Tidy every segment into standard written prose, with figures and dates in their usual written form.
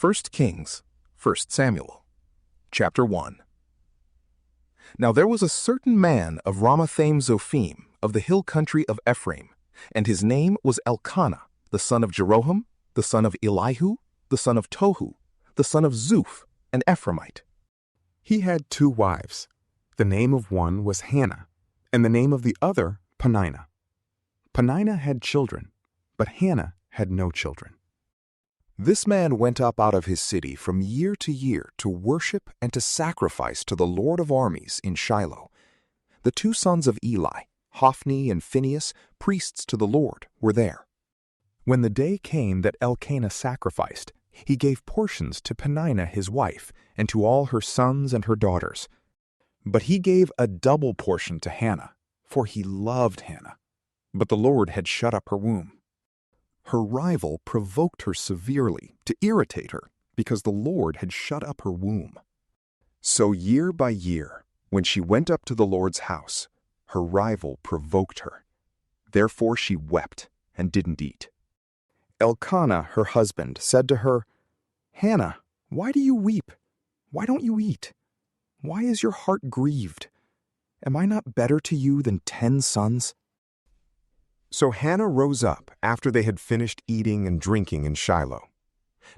1 Kings, 1 Samuel, chapter 1. Now there was a certain man of Ramathaim Zophim, of the hill country of Ephraim, and his name was Elkanah, the son of Jeroham, the son of Elihu, the son of Tohu, the son of Zuph, an Ephraimite. He had 2 wives. The name of one was Hannah, and the name of the other Peninnah. Peninnah had children, but Hannah had no children. This man went up out of his city from year to year to worship and to sacrifice to the Lord of armies in Shiloh. The 2 sons of Eli, Hophni and Phinehas, priests to the Lord, were there. When the day came that Elkanah sacrificed, he gave portions to Peninnah his wife, and to all her sons and her daughters. But he gave a double portion to Hannah, for he loved Hannah. But the Lord had shut up her womb. Her rival provoked her severely to irritate her, because the Lord had shut up her womb. So year by year, when she went up to the Lord's house, her rival provoked her. Therefore she wept and didn't eat. Elkanah, her husband, said to her, "Hannah, why do you weep? Why don't you eat? Why is your heart grieved? Am I not better to you than 10 sons?" So Hannah rose up after they had finished eating and drinking in Shiloh.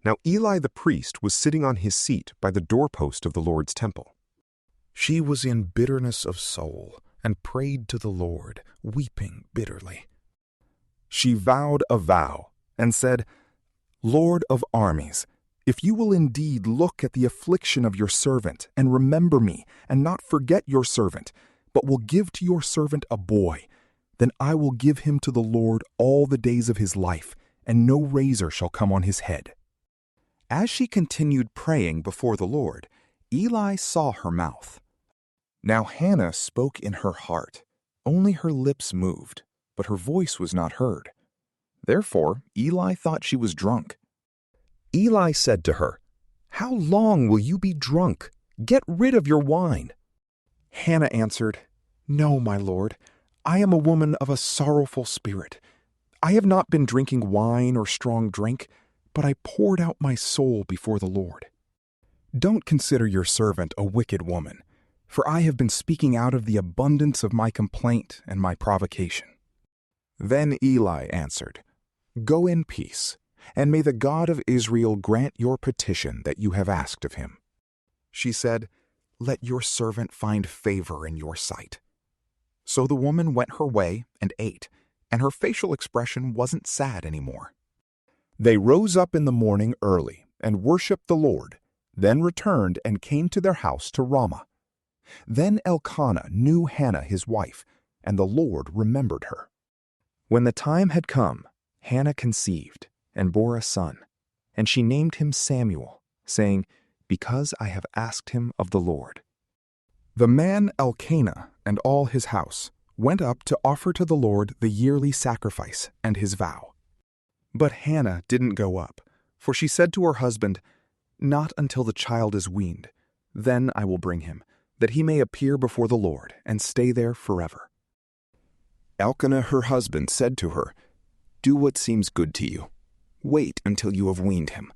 Now Eli the priest was sitting on his seat by the doorpost of the Lord's temple. She was in bitterness of soul and prayed to the Lord, weeping bitterly. She vowed a vow and said, "Lord of armies, if you will indeed look at the affliction of your servant and remember me and not forget your servant, but will give to your servant a boy, then I will give him to the Lord all the days of his life, and no razor shall come on his head." As she continued praying before the Lord, Eli saw her mouth. Now Hannah spoke in her heart. Only her lips moved, but her voice was not heard. Therefore Eli thought she was drunk. Eli said to her, "How long will you be drunk? Get rid of your wine." Hannah answered, "No, my lord. I am a woman of a sorrowful spirit. I have not been drinking wine or strong drink, but I poured out my soul before the Lord. Don't consider your servant a wicked woman, for I have been speaking out of the abundance of my complaint and my provocation." Then Eli answered, "Go in peace, and may the God of Israel grant your petition that you have asked of him." She said, "Let your servant find favor in your sight." So the woman went her way and ate, and her facial expression wasn't sad anymore. They rose up in the morning early and worshipped the Lord, then returned and came to their house to Ramah. Then Elkanah knew Hannah his wife, and the Lord remembered her. When the time had come, Hannah conceived and bore a son, and she named him Samuel, saying, "Because I have asked him of the Lord." The man Elkanah and all his house went up to offer to the Lord the yearly sacrifice and his vow. But Hannah didn't go up, for she said to her husband, "Not until the child is weaned. Then I will bring him, that he may appear before the Lord and stay there forever." Elkanah her husband said to her, "Do what seems good to you. Wait until you have weaned him.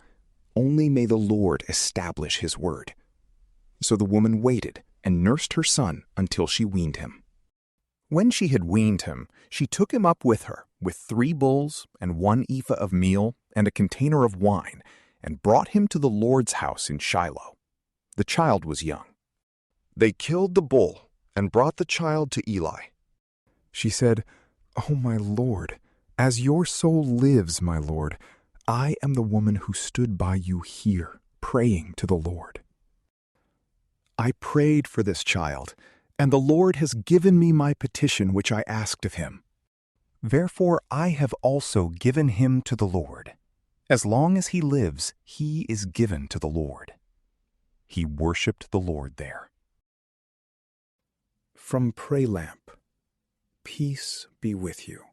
Only may the Lord establish his word." So the woman waited and nursed her son until she weaned him. When she had weaned him, she took him up with her, with 3 bulls and 1 ephah of meal and a container of wine, and brought him to the Lord's house in Shiloh. The child was young. They killed the bull and brought the child to Eli. She said, "Oh, my Lord, as your soul lives, my Lord, I am the woman who stood by you here, praying to the Lord. I prayed for this child, and the Lord has given me my petition which I asked of him. Therefore I have also given him to the Lord. As long as he lives, he is given to the Lord." He worshipped the Lord there. From PrayLamp, peace be with you.